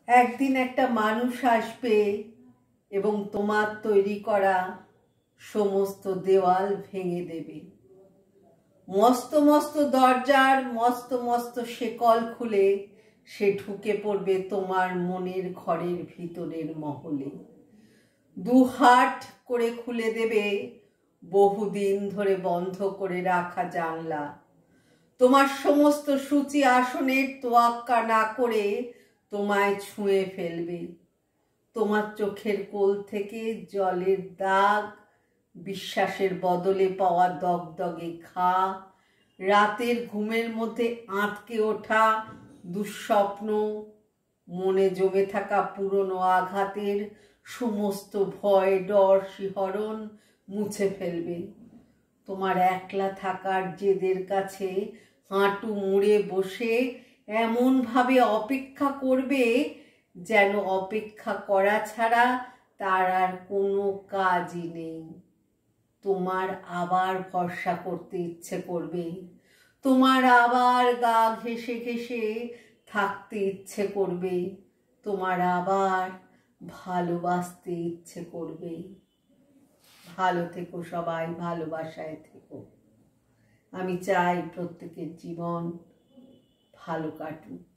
একদিন একটা মানুষ আসবে এবং তোমার তৈরি করা সমস্ত দেওয়াল ভেঙে দেবে। মস্ত মস্ত দরজার মস্ত মস্ত শেকল খুলে সে ঢুকে পড়বে তোমার মনের ঘরের ভিতরের মহলে। দুহাট করে খুলে দেবে বহুদিন ধরে বন্ধ করে রাখা জানলা। তোমার সমস্ত সূচি আসনের তোয়াক্কা না করে তোমায় ছুঁয়ে ফেলবে। তোমার চোখের কোল থেকে জলের দাগ, বিশ্বাসের বদলে পাওয়া দগদগে ঘা, রাতের ঘুমের মধ্যে আঁতকে ওঠা দুঃস্বপ্ন, মনে জমে থাকা পুরনো আঘাতের সমস্ত ভয়, ডর, শিহরণ মুছে ফেলবে। তোমার একলা থাকার জেদের কাছে হাঁটু মুড়ে বসে এমন ভাবে অপেক্ষা করবে যেন অপেক্ষা করা ছাড়া তার আর কোনো কাজই নেই। তোমার আবার ভরসা করতে ইচ্ছে করবে, তোমার আবার গা ঘেঁষে ঘেঁষে থাকতে ইচ্ছে করবে, তোমার আবার ভালোবাসতে ইচ্ছে করবে। ভালো থেকো সবাই, ভালোবাসায় থেকো। আমি চাই প্রত্যেকের জীবন ভালো কাটুক।